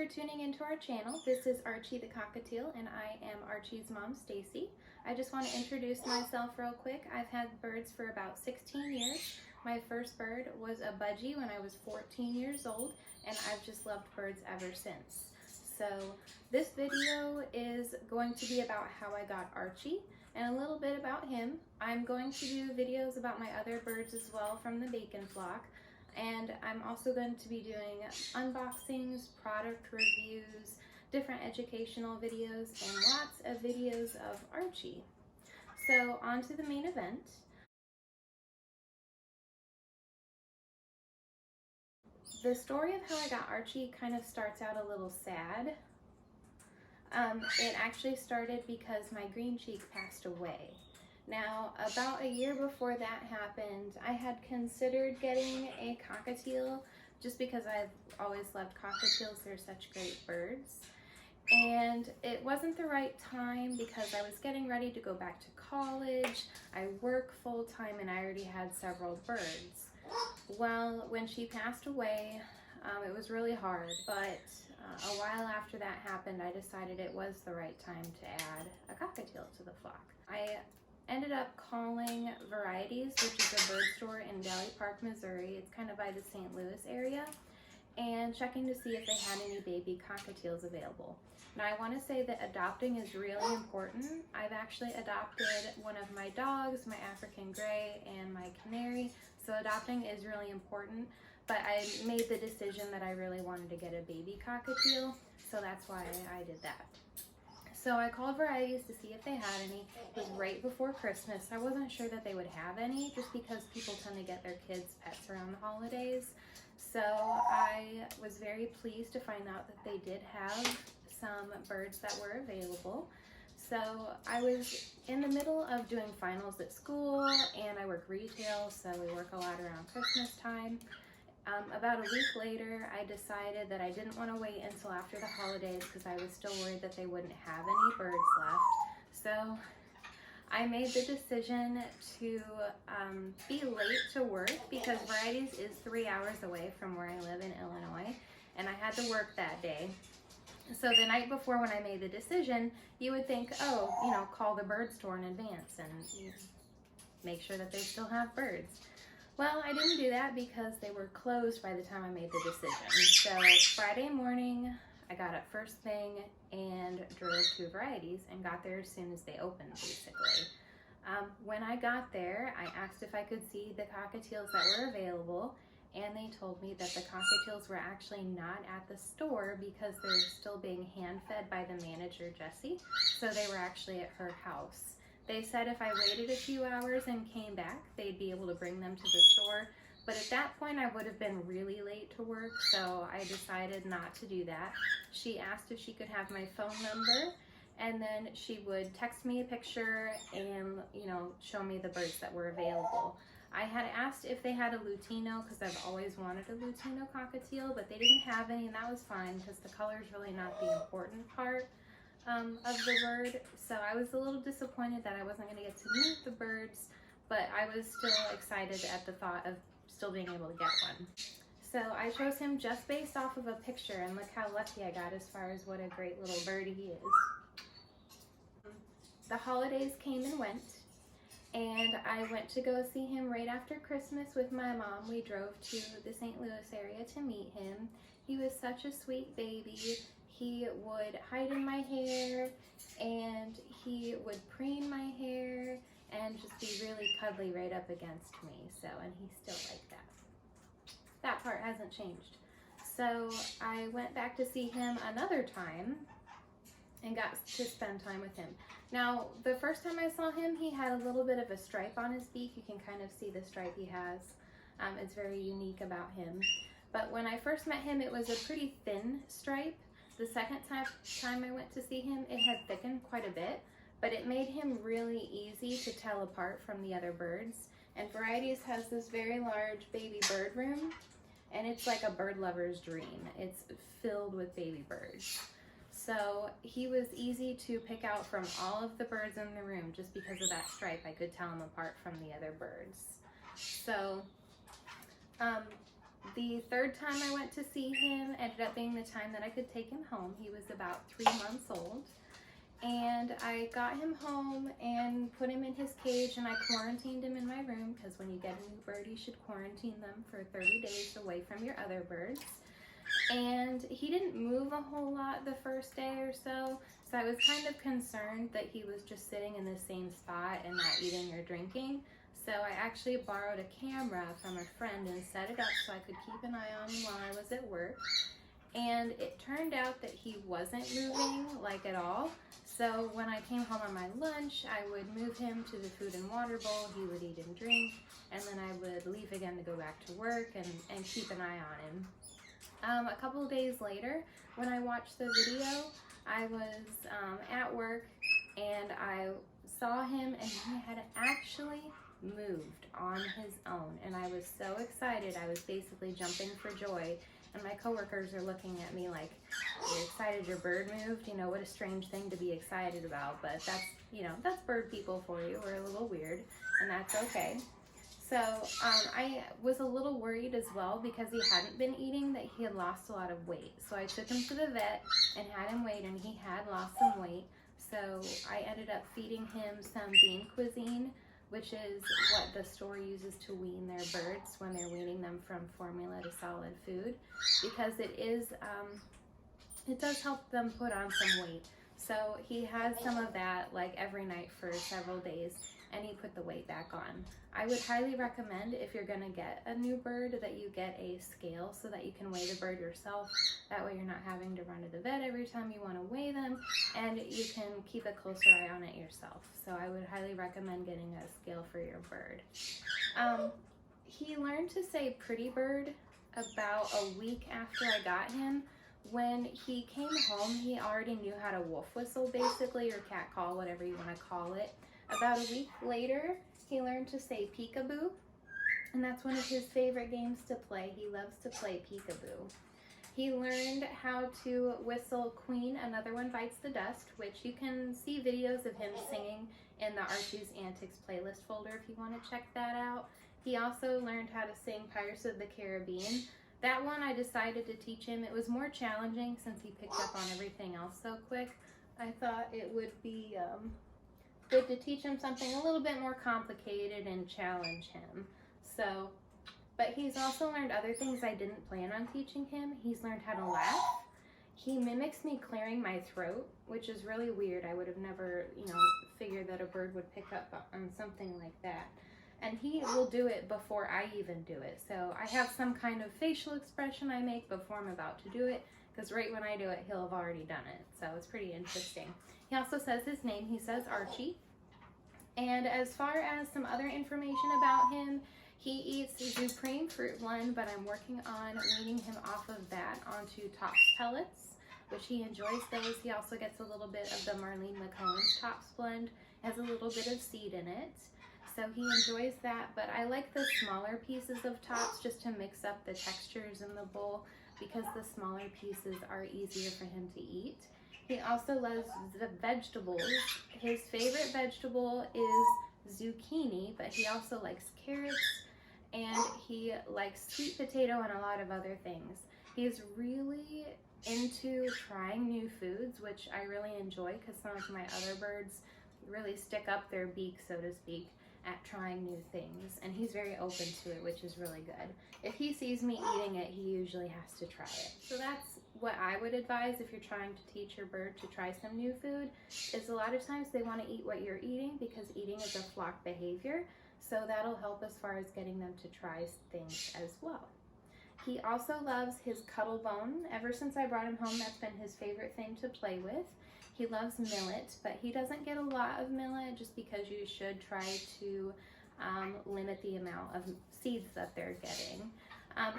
for tuning into our channel. This is Archie the Cockatiel and I am Archie's mom, Stacy. I just want to introduce myself real quick. I've had birds for about 16 years. My first bird was a budgie when I was 14 years old, and I've just loved birds ever since. So this video is going to be about how I got Archie and a little bit about him. I'm going to do videos about my other birds as well from the bacon flock. And I'm also going to be doing unboxings, product reviews, different educational videos, and lots of videos of Archie. So on to the main event. The story of how I got Archie kind of starts out a little sad. It actually started because my green cheek passed away. Now, about a year before that happened, I had considered getting a cockatiel just because I've always loved cockatiels. They're such great birds. And it wasn't the right time because I was getting ready to go back to college. I work full time and I already had several birds. Well, when she passed away, it was really hard, but a while after that happened, I decided it was the right time to add a cockatiel to the flock. I ended up calling Varieties, which is a bird store in Valley Park, Missouri. It's kind of by the St. Louis area, and checking to see if they had any baby cockatiels available. Now, I want to say that adopting is really important. I've actually adopted one of my dogs, my African Gray, and my Canary, so adopting is really important, but I made the decision that I really wanted to get a baby cockatiel, so that's why I did that. So I called Varieties to see if they had any. It was right before Christmas. I wasn't sure that they would have any just because people tend to get their kids pets around the holidays. So I was very pleased to find out that they did have some birds that were available. So I was in the middle of doing finals at school and I work retail, so we work a lot around Christmas time. About a week later, I decided that I didn't want to wait until after the holidays because I was still worried that they wouldn't have any birds left. So I made the decision to be late to work because Varieties is 3 hours away from where I live in Illinois, and I had to work that day. So the night before when I made the decision, you would think, oh, you know, call the bird store in advance and make sure that they still have birds. Well, I didn't do that because they were closed by the time I made the decision. So Friday morning, I got up first thing and drove to Varieties and got there as soon as they opened, basically. When I got there, I asked if I could see the cockatiels that were available, and they told me that the cockatiels were actually not at the store because they were still being hand-fed by the manager, Jessie, so they were actually at her house. They said if I waited a few hours and came back, they'd be able to bring them to the store. But at that point, I would have been really late to work, so I decided not to do that. She asked if she could have my phone number, and then she would text me a picture and, you know, show me the birds that were available. I had asked if they had a Lutino because I've always wanted a Lutino cockatiel, but they didn't have any, and that was fine because the color is really not the important part of the bird. So I was a little disappointed that I wasn't going to get to meet the birds, but I was still excited at the thought of still being able to get one. So I chose him just based off of a picture, and look how lucky I got as far as what a great little bird he is. The holidays came and went, and I went to go see him right after Christmas with my mom. We drove to the St. Louis area to meet him. He was such a sweet baby. He would hide in my hair, and he would preen my hair and just be really cuddly right up against me. So, and he's still like that. That part hasn't changed. So I went back to see him another time and got to spend time with him. Now, the first time I saw him, he had a little bit of a stripe on his beak. You can kind of see the stripe he has. It's very unique about him. But when I first met him, it was a pretty thin stripe. The second time I went to see him, it had thickened quite a bit, but it made him really easy to tell apart from the other birds. And Varieties has this very large baby bird room, and it's like a bird lover's dream. It's filled with baby birds. So he was easy to pick out from all of the birds in the room just because of that stripe. I could tell him apart from the other birds. So The third time I went to see him ended up being the time that I could take him home. He was about 3 months old. And I got him home and put him in his cage, and I quarantined him in my room, because when you get a new bird, you should quarantine them for 30 days away from your other birds. And he didn't move a whole lot the first day or so, so I was kind of concerned that he was just sitting in the same spot and not eating or drinking. So I actually borrowed a camera from a friend and set it up so I could keep an eye on him while I was at work. And it turned out that he wasn't moving, like, at all. So when I came home on my lunch, I would move him to the food and water bowl, he would eat and drink, and then I would leave again to go back to work and keep an eye on him. A couple of days later, when I watched the video, I was at work and I saw him, and he had actually moved on his own, and I was so excited. I was basically jumping for joy, and my coworkers are looking at me like, "You're excited your bird moved? You know, what a strange thing to be excited about." But that's, you know, that's bird people for you. We're a little weird, and that's okay. So I was a little worried as well, because he hadn't been eating, that he had lost a lot of weight. So I took him to the vet and had him weighed, and he had lost some weight. So I ended up feeding him some bean cuisine, which is what the store uses to wean their birds when they're weaning them from formula to solid food, because it does help them put on some weight. So he has some of that like every night for several days, and he put the weight back on. I would highly recommend, if you're gonna get a new bird, that you get a scale so that you can weigh the bird yourself. That way you're not having to run to the vet every time you want to weigh them, and you can keep a closer eye on it yourself. So I would highly recommend getting a scale for your bird. He learned to say pretty bird about a week after I got him. When he came home, he already knew how to wolf whistle, basically, or cat call, whatever you want to call it. About a week later, he learned to say peekaboo, and that's one of his favorite games to play. He loves to play peekaboo. He learned how to whistle Queen, Another One Bites the Dust, which you can see videos of him singing in the Archie's Antics playlist folder if you want to check that out. He also learned how to sing Pirates of the Caribbean. That one I decided to teach him. It was more challenging since he picked up on everything else so quick. I thought it would be good to teach him something a little bit more complicated and challenge him. So, but he's also learned other things I didn't plan on teaching him. He's learned how to laugh. He mimics me clearing my throat, which is really weird. I would have never, figured that a bird would pick up on something like that. And he will do it before I even do it. So I have some kind of facial expression I make before I'm about to do it, because right when I do it, he'll have already done it. So it's pretty interesting. He also says his name. He says Archie. And as far as some other information about him, he eats Supreme Fruit Blend, but I'm working on weaning him off of that onto Tops pellets, which he enjoys those. He also gets a little bit of the Marlene McCohen's Tops Blend. It has a little bit of seed in it. So he enjoys that, but I like the smaller pieces of Tops just to mix up the textures in the bowl, because the smaller pieces are easier for him to eat. He also loves the vegetables. His favorite vegetable is zucchini, but he also likes carrots, and he likes sweet potato and a lot of other things. He's really into trying new foods, which I really enjoy, because some of my other birds really stick up their beak, so to speak, at trying new things, and he's very open to it, which is really good. If he sees me eating it, he usually has to try it. So that's what I would advise if you're trying to teach your bird to try some new food, is a lot of times they want to eat what you're eating, because eating is a flock behavior, so that'll help as far as getting them to try things as well. He also loves his cuddle bone. Ever since I brought him home, that's been his favorite thing to play with. He loves millet, but he doesn't get a lot of millet, just because you should try to limit the amount of seeds that they're getting.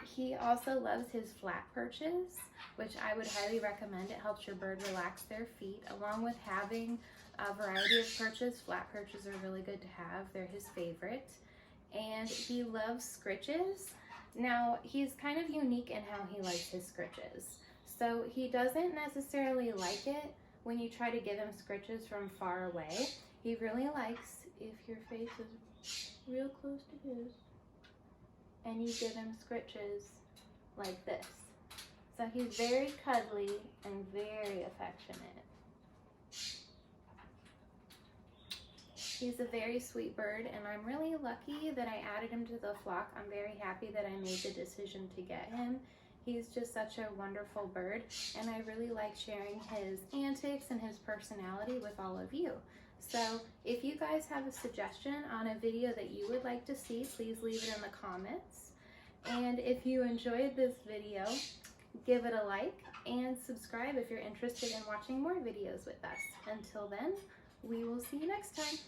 He also loves his flat perches, which I would highly recommend. It helps your bird relax their feet. Along with having a variety of perches, flat perches are really good to have. They're his favorite. And he loves scritches. Now, he's kind of unique in how he likes his scritches. So he doesn't necessarily like it when you try to give him scritches from far away. He really likes if your face is real close to his and you give him scritches like this. So he's very cuddly and very affectionate. He's a very sweet bird, and I'm really lucky that I added him to the flock. I'm very happy that I made the decision to get him. He's just such a wonderful bird, and I really like sharing his antics and his personality with all of you. So if you guys have a suggestion on a video that you would like to see, please leave it in the comments. And if you enjoyed this video, give it a like and subscribe if you're interested in watching more videos with us. Until then, we will see you next time.